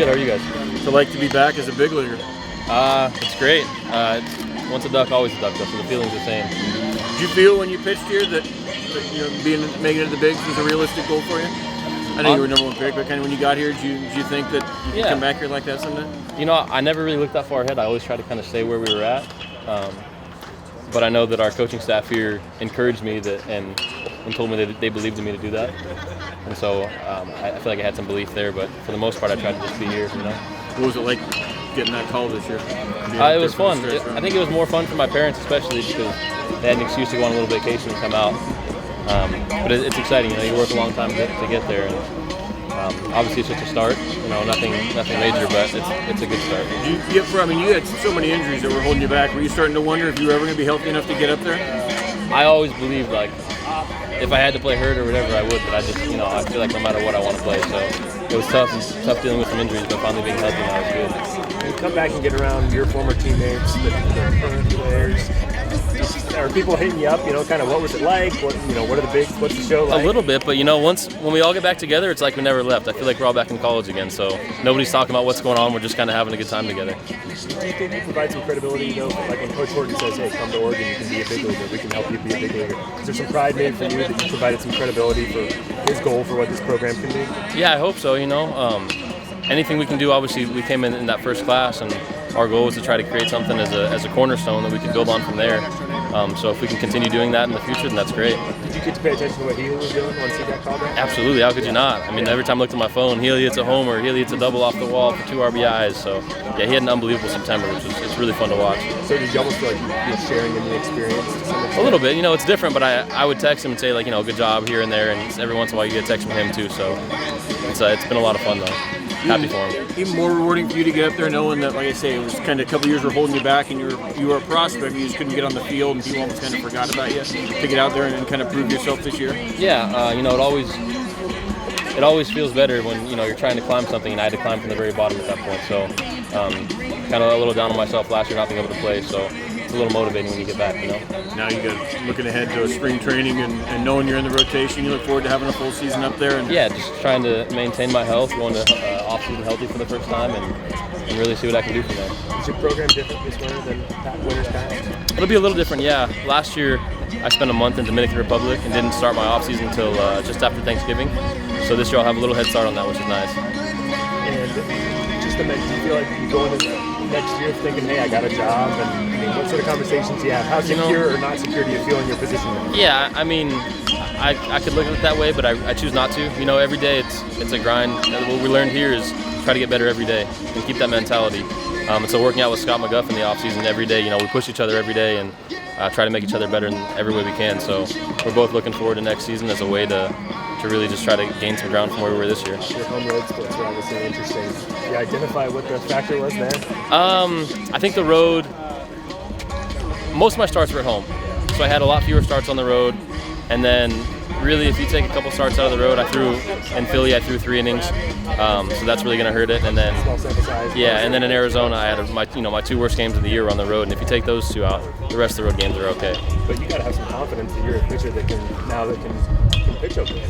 Good. How are you guys? So like to be back as a big leaguer? It's great. Once a duck, always a duck. So the feeling's the same. Did you feel when you pitched here that making it to the bigs was a realistic goal for you? I know you were number one pick, but kind of when you got here, did you think that you'd come back here like that someday? You know, I never really looked that far ahead. I always tried to kind of stay where we were at. But I know that our coaching staff here encouraged me and told me that they believed in me to do that. And so I feel like I had some belief there, but for the most part, I tried to just be here, you know. What was it like getting that call this year? It was fun. I think it was more fun for my parents, especially because they had an excuse to go on a little vacation and come out. But it's exciting, you know. You work a long time to get there, and obviously it's just a start. You know, nothing major, but it's a good start. You had so many injuries that were holding you back. Were you starting to wonder if you were ever going to be healthy enough to get up there? I always believed, like, if I had to play hurt or whatever, I would. But I just, you know, I feel like no matter what, I want to play. So it was tough dealing with some injuries, but finally being healthy now is good. You come back and get around your former teammates, the current players. Are people hitting you up? You know, kind of what was it like? What are the bigs? What's the show like? A little bit, but you know, when we all get back together, it's like we never left. I feel like we're all back in college again. So nobody's talking about what's going on. We're just kind of having a good time together. Do you think you provide some credibility? You know, like when Coach Horton says, "Hey, come to Oregon, you can be a big leaguer. We can help you be a big leaguer." Is there some pride made for you that you provided some credibility for his goal for what this program can be? Yeah, I hope so. You know, anything we can do. Obviously, we came in that first class, and our goal was to try to create something as a cornerstone that we could build on from there. So if we can continue doing that in the future, then that's great. Did you get to pay attention to what Healy was doing once he got called out? Absolutely. How could you not? I mean, every time I looked at my phone, Healy hits a homer, Healy hits a double off the wall for 2 RBIs. So, yeah, he had an unbelievable September, which is it's really fun to watch. So did you almost feel like you're sharing in the experience to some extent? A little bit. You know, it's different, but I would text him and say, like, you know, good job here and there, and every once in a while you get a text from him too. So it's been a lot of fun, though. Happy for him. Even more rewarding for you to get up there knowing that, like I say, it was kind of a couple years were holding you back and you were a prospect, you just couldn't get on the field and people almost kind of forgot about you. To get out there and kind of prove yourself this year? Yeah, you know, it always feels better when, you know, you're trying to climb something, and I had to climb from the very bottom at that point. So kind of a little down on myself last year not being able to play, so it's a little motivating when you get back, you know. Now you got looking ahead to spring training and knowing you're in the rotation, you look forward to having a full season up there? Yeah, just trying to maintain my health, going to off-season healthy for the first time, and really see what I can do from there. Is your program different this winter than winters past? It'll be a little different, yeah. Last year, I spent a month in Dominican Republic and didn't start my off-season until just after Thanksgiving. So this year I'll have a little head start on that, which is nice. And just to mention, do you feel like you go into next year thinking, hey, I got a job, and I mean, what sort of conversations do you have? How secure or not secure do you feel in your position? Yeah, I mean, I could look at it that way, but I choose not to. You know, every day it's a grind. What we learned here is try to get better every day and keep that mentality. And so working out with Scott McGuff in the offseason every day, you know, we push each other every day and try to make each other better in every way we can. So we're both looking forward to next season as a way to really just try to gain some ground from where we were this year. Your home road splits were obviously interesting. Do you identify what the factor was there? I think the road, most of my starts were at home. So I had a lot fewer starts on the road. And then really, if you take a couple starts out of the road, in Philly, I threw 3 innings. So that's really going to hurt it. And then, small sample size. Yeah, and then in Arizona, I had my 2 worst games of the year were on the road. And if you take those 2 out, the rest of the road games are okay. But you got to have some confidence that you're a pitcher that can pitch okay.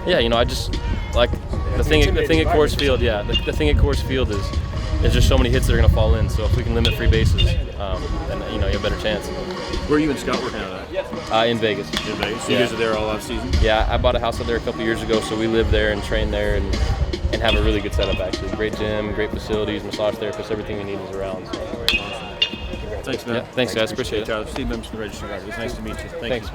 Yeah, you know, I just like the thing at Coors Field. Yeah, the thing at Coors Field is there's just so many hits that are going to fall in. So if we can limit free bases, then you know you have a better chance. Where are you and Scott working out at? In Vegas. In Vegas. So you guys are there all off season? Yeah, I bought a house out there a couple years ago, so we live there and train there and have a really good setup actually. Great gym, great facilities, massage therapists, everything we need is around. So. Thanks, man. Yeah, thanks guys, appreciate it. Steve Mims from the Register Guard. It was nice to meet you. Thanks.